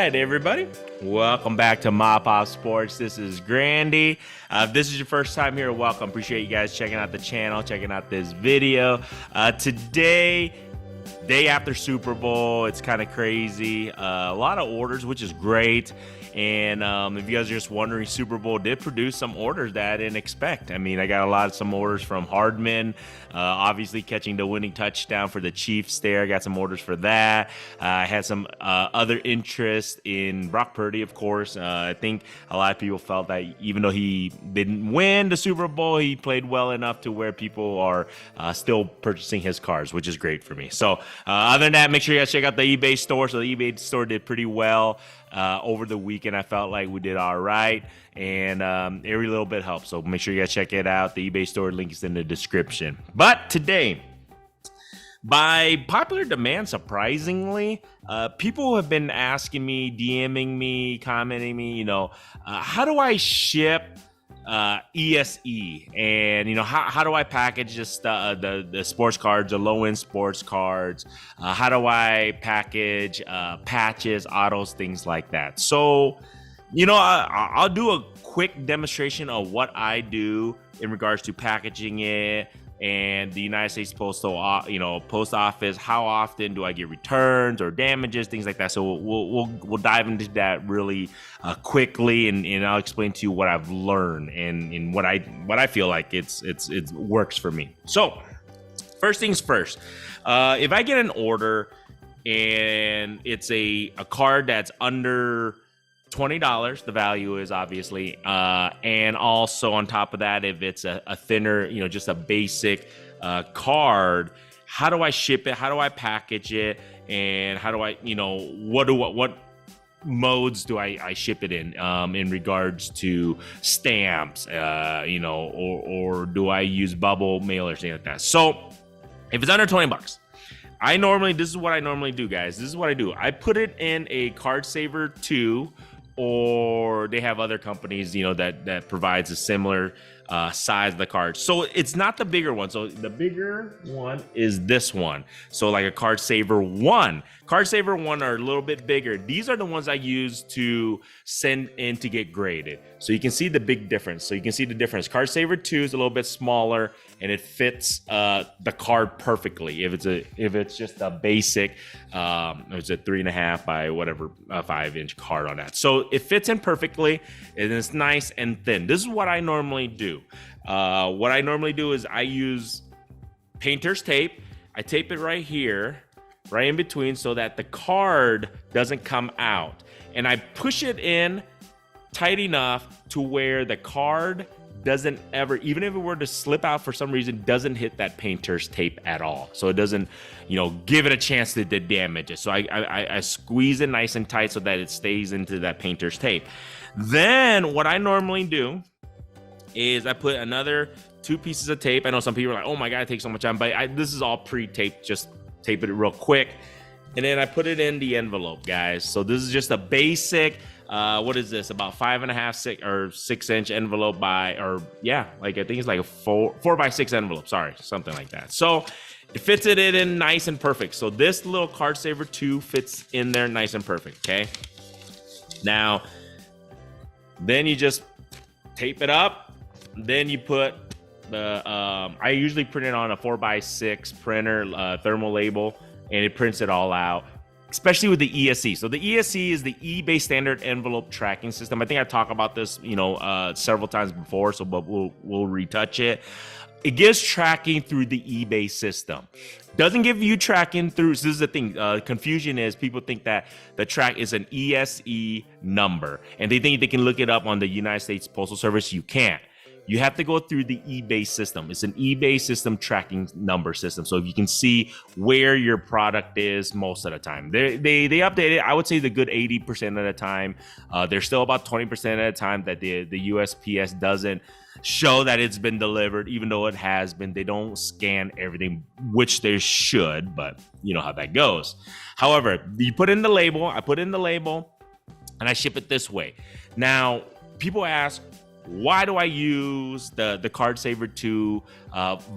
right, everybody. Welcome back to MAPOP Sports. This is Grandy. If this is your first time here, welcome. Appreciate you guys checking out the channel, checking out this video. Today, day after Super Bowl, it's kind of crazy. A lot of orders, which is great. And if you guys are just wondering, Super Bowl did produce some orders that I didn't expect. I mean, I got some orders from Hardman, obviously catching the winning touchdown for the Chiefs there. I got some orders for that. I had some other interest in Brock Purdy, of course. I think a lot of people felt that even though he didn't win the Super Bowl, he played well enough to where people are still purchasing his cards, which is great for me. So other than that, make sure you guys check out the eBay store. So the eBay store did pretty well. Over the weekend, I felt like we did all right, and every little bit helps. So make sure you guys check it out. The eBay store link is in the description. But today, by popular demand, surprisingly, people have been asking me, DMing me, commenting me, how do I ship ESE, and how do I package just the sports cards, the low-end sports cards? How do I package patches, autos, things like that? So I'll do a quick demonstration of what I do in regards to packaging it and the United States post office. How often do I get returns or damages, things like that? So we'll dive into that really quickly, and I'll explain to you what I've learned and what I feel like it works for me. So first things first, if I get an order and it's a card that's under $20, the value is obviously, and also on top of that, if it's a thinner, just a basic card, how do I ship it? How do I package it? And how do I, what modes do I ship it in regards to stamps, or do I use bubble mailers, things like that? So if it's under $20, this is what I normally do, guys. This is what I do. I put it in a Card Saver 2, or they have other companies, that provides a similar size of the card. So it's not the bigger one. So the bigger one is this one. So like a Card Saver 1. Card Saver 1 are a little bit bigger. These are the ones I use to send in to get graded. So you can see the big difference. So you can see the difference. Card Saver 2 is a little bit smaller, and it fits the card perfectly. If it's just a basic, it's a 3.5 by whatever 5-inch card on that. So it fits in perfectly, and it's nice and thin. This is what I normally do. What I normally do is I use painter's tape. I tape it right here, right in between, so that the card doesn't come out. And I push it in tight enough to where the card doesn't ever, even if it were to slip out for some reason, doesn't hit that painter's tape at all. So it doesn't, give it a chance to damage it. So I squeeze it nice and tight so that it stays into that painter's tape. Then what I normally do is I put another 2 pieces of tape. I know some people are like, oh my God, it takes so much time, but this is all pre-taped. Just tape it real quick. And then I put it in the envelope, guys. So this is just a basic, what is this? About 5.5 or 6-inch envelope I think it's like a 4 by 6 envelope. Sorry, something like that. So it fits it in nice and perfect. So this little Card Saver 2 fits in there nice and perfect. Okay. Now, then you just tape it up. Then you put the, I usually print it on a 4 by 6 printer, thermal label, and it prints it all out, especially with the ESE. So the ESE is the eBay standard envelope tracking system. I think I talked about this, several times before, but we'll retouch it. It gives tracking through the eBay system. Doesn't give you tracking through. So this is the thing. Confusion is people think that the track is an ESE number, and they think they can look it up on the United States Postal Service. You can't. You have to go through the eBay system. It's an eBay system tracking number system. So if you can see where your product is most of the time. They update it, I would say the good 80% of the time. There's still about 20% of the time that the USPS doesn't show that it's been delivered, even though it has been. They don't scan everything, which they should, but you know how that goes. However, you put in the label, I put in the label, and I ship it this way. Now, people ask, why do I use the Card Saver 2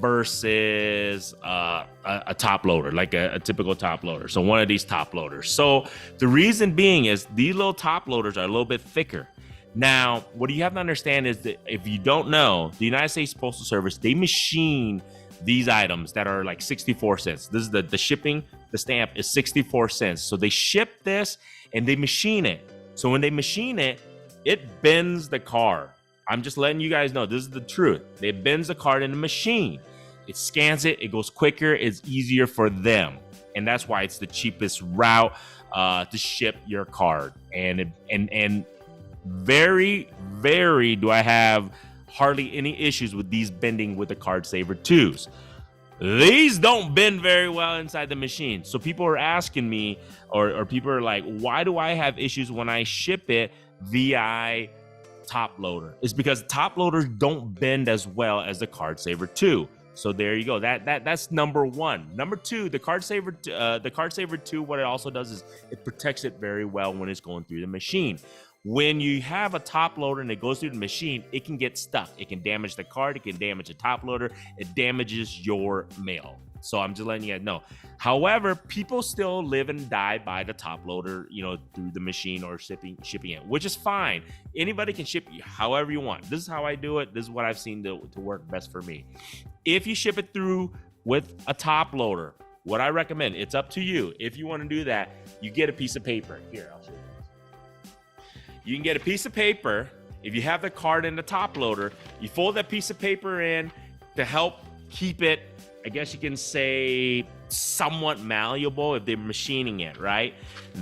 versus a top loader, like a typical top loader? So one of these top loaders. So the reason being is these little top loaders are a little bit thicker. Now, what you have to understand is that if you don't know, the United States Postal Service, they machine these items that are like 64 cents. This is the shipping, the stamp is 64 cents. So they ship this and they machine it. So when they machine it, it bends the card. I'm just letting you guys know, this is the truth. It bends the card in the machine. It scans it, it goes quicker, it's easier for them. And that's why it's the cheapest route to ship your card. And very do I have hardly any issues with these bending with the Card Saver 2s. These don't bend very well inside the machine. So people are asking me, or people are like, why do I have issues when I ship it via top loader? It's because top loaders don't bend as well as the Card Saver 2. So there you go. That's number one. Number two, the Card Saver 2, what it also does is it protects it very well when it's going through the machine. When you have a top loader and it goes through the machine, it can get stuck. It can damage the card. It can damage the top loader. It damages your mail. So I'm just letting you guys know. However, people still live and die by the top loader, through the machine or shipping it, which is fine. Anybody can ship however you want. This is how I do it. This is what I've seen to work best for me. If you ship it through with a top loader, what I recommend, it's up to you. If you want to do that, you get a piece of paper. Here, I'll show you. You can get a piece of paper. If you have the card in the top loader, you fold that piece of paper in to help keep it, I guess you can say, somewhat malleable if they're machining it, right?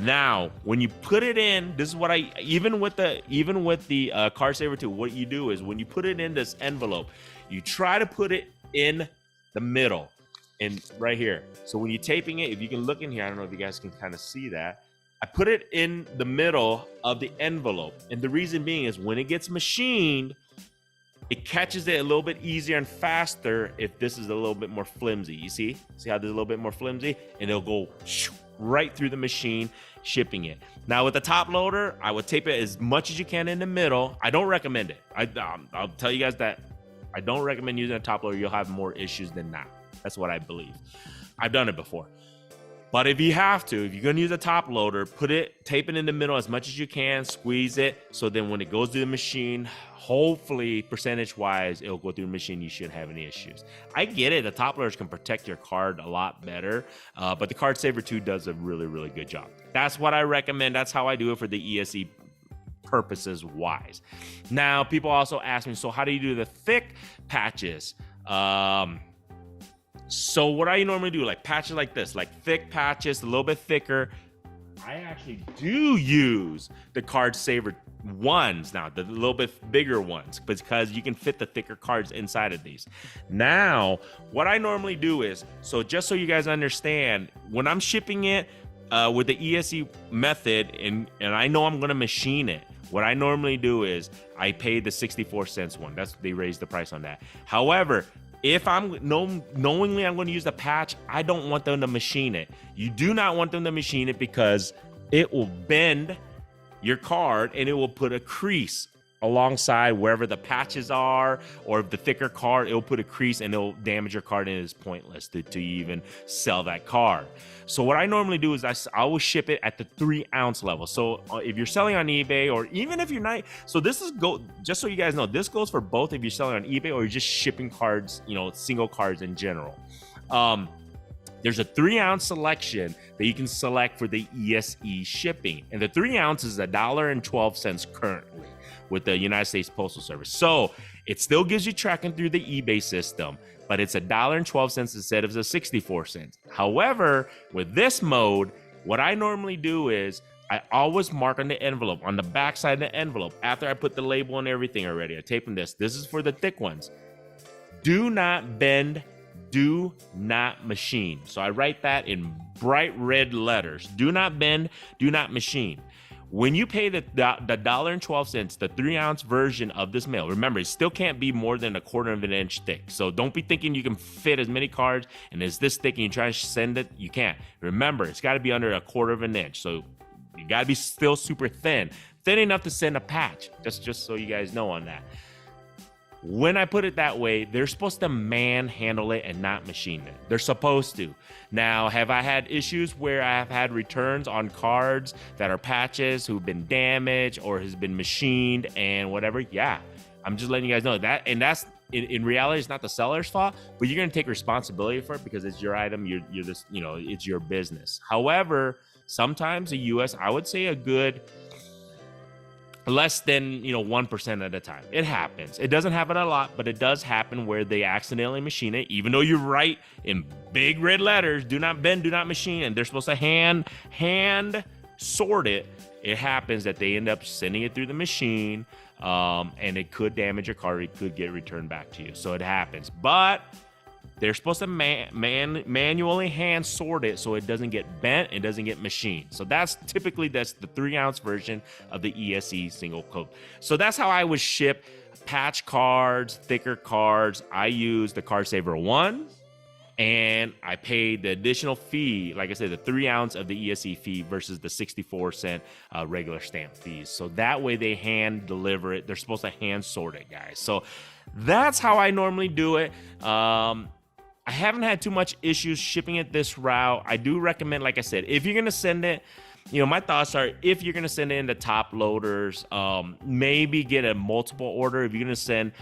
Now, when you put it in, this is what even with the Card Saver 2, what you do is when you put it in this envelope, you try to put it in the middle and right here. So when you're taping it, if you can look in here, I don't know if you guys can kind of see that. I put it in the middle of the envelope. And the reason being is when it gets machined, it catches it a little bit easier and faster if this is a little bit more flimsy. You see how this is a little bit more flimsy? And it'll go right through the machine, shipping it. Now with the top loader, I would tape it as much as you can in the middle. I don't recommend it. I'll tell you guys that I don't recommend using a top loader. You'll have more issues than that. That's what I believe. I've done it before. But if you have to, if you're going to use a top loader, tape it in the middle as much as you can, squeeze it. So then when it goes through the machine, hopefully percentage-wise, it'll go through the machine. You shouldn't have any issues. I get it. The top loaders can protect your card a lot better. But the Card Saver 2 does a really, really good job. That's what I recommend. That's how I do it for the ESE purposes wise. Now, people also ask me, so how do you do the thick patches? So what I normally do, like patches like this, like thick patches, a little bit thicker. I actually do use the Card Saver ones now, the little bit bigger ones, because you can fit the thicker cards inside of these. Now, what I normally do is, so just so you guys understand, when I'm shipping it with the ESE method, and I know I'm gonna machine it, what I normally do is I pay the 64 cents one. They raised the price on that. However, if knowingly I'm going to use the patch, I don't want them to machine it. You do not want them to machine it because it will bend your card and it will put a crease alongside wherever the patches are, or if the thicker card, it will put a crease and it'll damage your card and it's pointless to even sell that card. So what I normally do is I will ship it at the 3-ounce level. So if you're selling on eBay, or even if you're not, so just so you guys know, this goes for both if you're selling on eBay or you're just shipping cards, single cards in general. There's a 3-ounce selection that you can select for the ESE shipping. And the 3 ounce is $1.12 currently with the United States Postal Service. So it still gives you tracking through the eBay system, but it's $1.12 instead of the 64 cents. However, with this mode, what I normally do is I always mark on the envelope, on the back side of the envelope, after I put the label and everything already. I tape them this. This is for the thick ones. Do not bend, do not machine. So I write that in bright red letters. Do not bend, do not machine. When you pay the $1.12, the 3-ounce version of this mail, remember, it still can't be more than 1/4 of an inch thick. So don't be thinking you can fit as many cards and it's this thick and you try to send it, you can't. Remember, it's got to be under 1/4 of an inch. So you got to be still super thin enough to send a patch, just so you guys know on that. When I put it that way, they're supposed to manhandle it and not machine it. They're supposed to. Now, have I had issues where I have had returns on cards that are patches who've been damaged or has been machined and whatever? Yeah, I'm just letting you guys know that. And that's in reality, it's not the seller's fault, but you're gonna take responsibility for it because it's your item. You're this, it's your business. However, sometimes the U.S., I would say a good less than 1% at a time. It happens. It doesn't happen a lot, but it does happen where they accidentally machine it, even though you write in big red letters, do not bend, do not machine, and they're supposed to hand sort it. It happens that they end up sending it through the machine, and it could damage your card. It could get returned back to you. So it happens, but they're supposed to manually hand sort it so it doesn't get bent, it doesn't get machined. So that's the 3-ounce version of the ESE single coat. So that's how I would ship patch cards, thicker cards. I use the Card Saver 1, and I paid the additional fee, like I said, the 3-ounce of the ESE fee versus the 64-cent regular stamp fees. So that way they hand deliver it. They're supposed to hand sort it, guys. So that's how I normally do it. I haven't had too much issues shipping it this route. I do recommend, like I said, if you're going to send it, my thoughts are, if you're going to send it into top loaders, maybe get a multiple order. If you're going to send,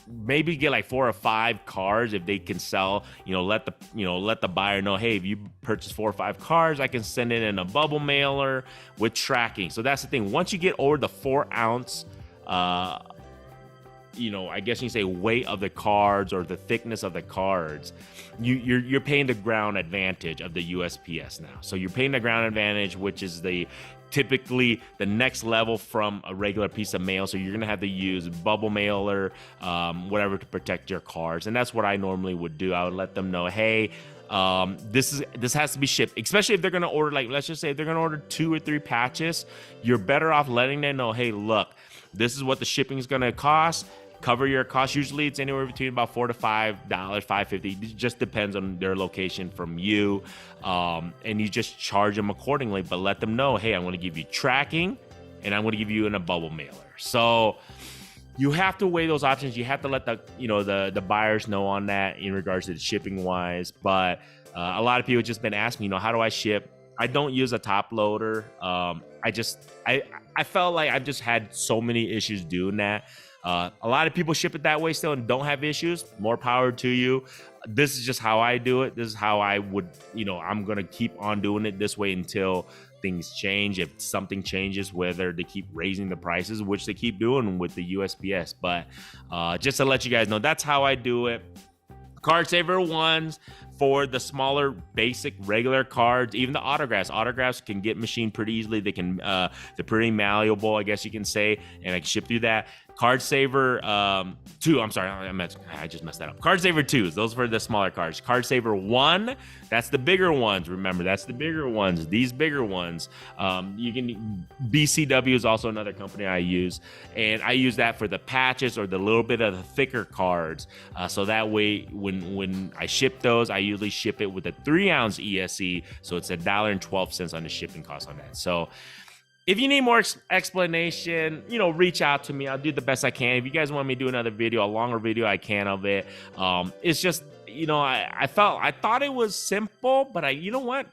maybe get like 4 or 5 cards if they can sell, let the buyer know, hey, if you purchase 4 or 5 cards, I can send it in a bubble mailer with tracking. So that's the thing. Once you get over the 4-ounce, I guess you can say weight of the cards or the thickness of the cards, you're paying the ground advantage of the USPS now. So you're paying the ground advantage, which is typically the next level from a regular piece of mail. So you're gonna have to use bubble mailer, whatever, to protect your cards. And that's what I normally would do. I would let them know, hey, this has to be shipped, especially if they're going to order, like, let's just say if they're going to order 2 or 3 patches, you're better off letting them know, hey, look, this is what the shipping is going to cost. Cover your costs. Usually it's anywhere between about $4 to $5, $5.50. It just depends on their location from you. And you just charge them accordingly, but let them know, hey, I'm going to give you tracking and I'm going to give you in a bubble mailer. So you have to weigh those options. You have to let the buyers know on that in regards to the shipping wise. But a lot of people just been asking, how do I ship? I don't use a top loader. I felt like I've just had so many issues doing that. A lot of people ship it that way still and don't have issues. More power to you. This is just how I do it. This is how I would, I'm going to keep on doing it this way until things change. If something changes, whether they keep raising the prices, which they keep doing with the USPS. But just to let you guys know, that's how I do it. Card Saver 1s for the smaller, basic, regular cards. Even the autographs. Autographs can get machined pretty easily. They can, they're pretty malleable, I guess you can say, and I can ship through that. Card Saver 2, I'm sorry, I just messed that up. Card Saver 2s, those for the smaller cards. Card Saver 1, that's the bigger ones. Remember, that's the bigger ones, these bigger ones. BCW is also another company I use, and I use that for the patches or the little bit of the thicker cards. So that way, when I ship those, I usually ship it with a 3-ounce ESE, so it's $1.12 on the shipping cost on that. So if you need more explanation, reach out to me. I'll do the best I can. If you guys want me to do another video, a longer video, I can of it. It's just, I thought it was simple, but you know what?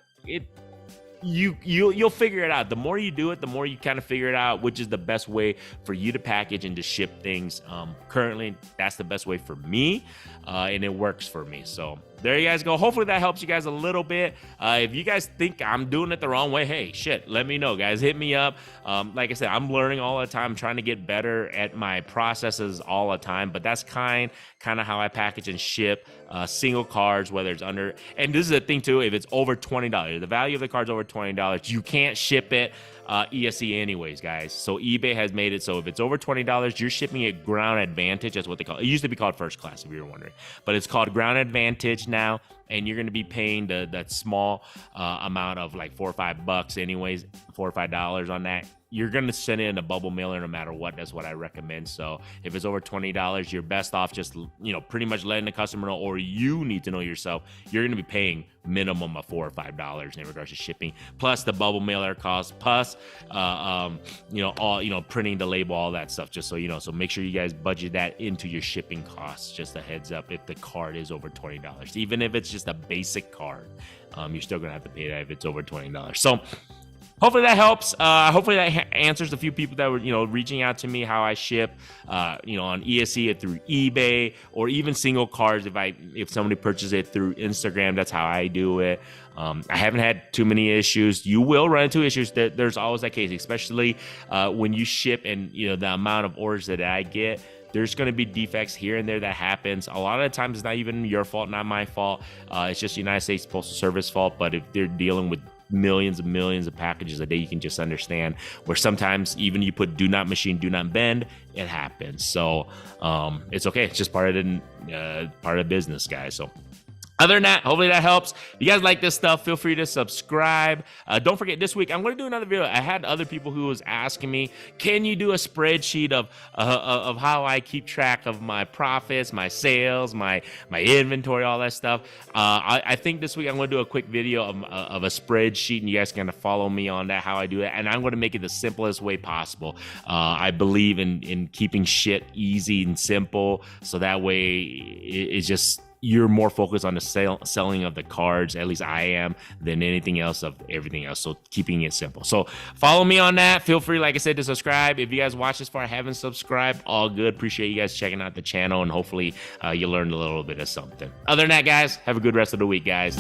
You'll figure it out. The more you do it, the more you kind of figure it out, which is the best way for you to package and to ship things. Currently, that's the best way for me, and it works for me. So there you guys go. Hopefully that helps you guys a little bit. If you guys think I'm doing it the wrong way, hey, shit, let me know, guys. Hit me up. Like I said, I'm learning all the time, trying to get better at my processes all the time. But that's kind of how I package and ship single cards, whether it's under. And this is the thing too, if it's over $20, the value of the card's over $20, you can't ship it ESE anyways, guys. So eBay has made it so if it's over $20, you're shipping it ground advantage. That's what they call it. It used to be called first class, if you were wondering, but it's called ground advantage now, and you're going to be paying that small amount of like $4 or $5 anyways, $4 or $5 on that. you're gonna send in a bubble mailer no matter what. That's what I recommend. So if it's over $20, you're best off just, you know, pretty much letting the customer know, or you need to know yourself, you're gonna be paying minimum of $4 or $5 in regards to shipping, plus the bubble mailer cost, plus you know, all, you know, printing the label, all that stuff, just so you know. So make sure you guys budget that into your shipping costs. Just a heads up, if the card is over $20, even if it's just a basic card, you're still gonna have to pay that if it's over $20. So hopefully that helps. Hopefully that answers a few people that were, you know, reaching out to me how I ship, you know, on ESE through eBay, or even single cards. If somebody purchases it through Instagram, that's how I do it. I haven't had too many issues. You will run into issues. There's always that case, especially when you ship, and you know the amount of orders that I get. There's going to be defects here and there that happens. A lot of the times it's not even your fault, not my fault. It's just United States Postal Service fault. But if they're dealing with millions and millions of packages a day, you can just understand where sometimes even you put do not machine, do not bend, it happens. So it's okay. It's just part of the business, guys. So other than that, hopefully that helps. If you guys like this stuff, feel free to subscribe. Don't forget, this week I'm going to do another video. I had other people who was asking me, can you do a spreadsheet of how I keep track of my profits, my sales, my inventory, all that stuff. I think this week I'm going to do a quick video of a spreadsheet, and you guys can kind of follow me on that, how I do it. And I'm going to make it the simplest way possible. I believe in keeping shit easy and simple, so that way it's just, you're more focused on the selling of the cards, at least I am, than anything else of everything else. So keeping it simple. So follow me on that. Feel free, like I said, to subscribe. If you guys watch this far, haven't subscribed, all good. Appreciate you guys checking out the channel, and hopefully you learned a little bit of something. Other than that, guys, have a good rest of the week, guys.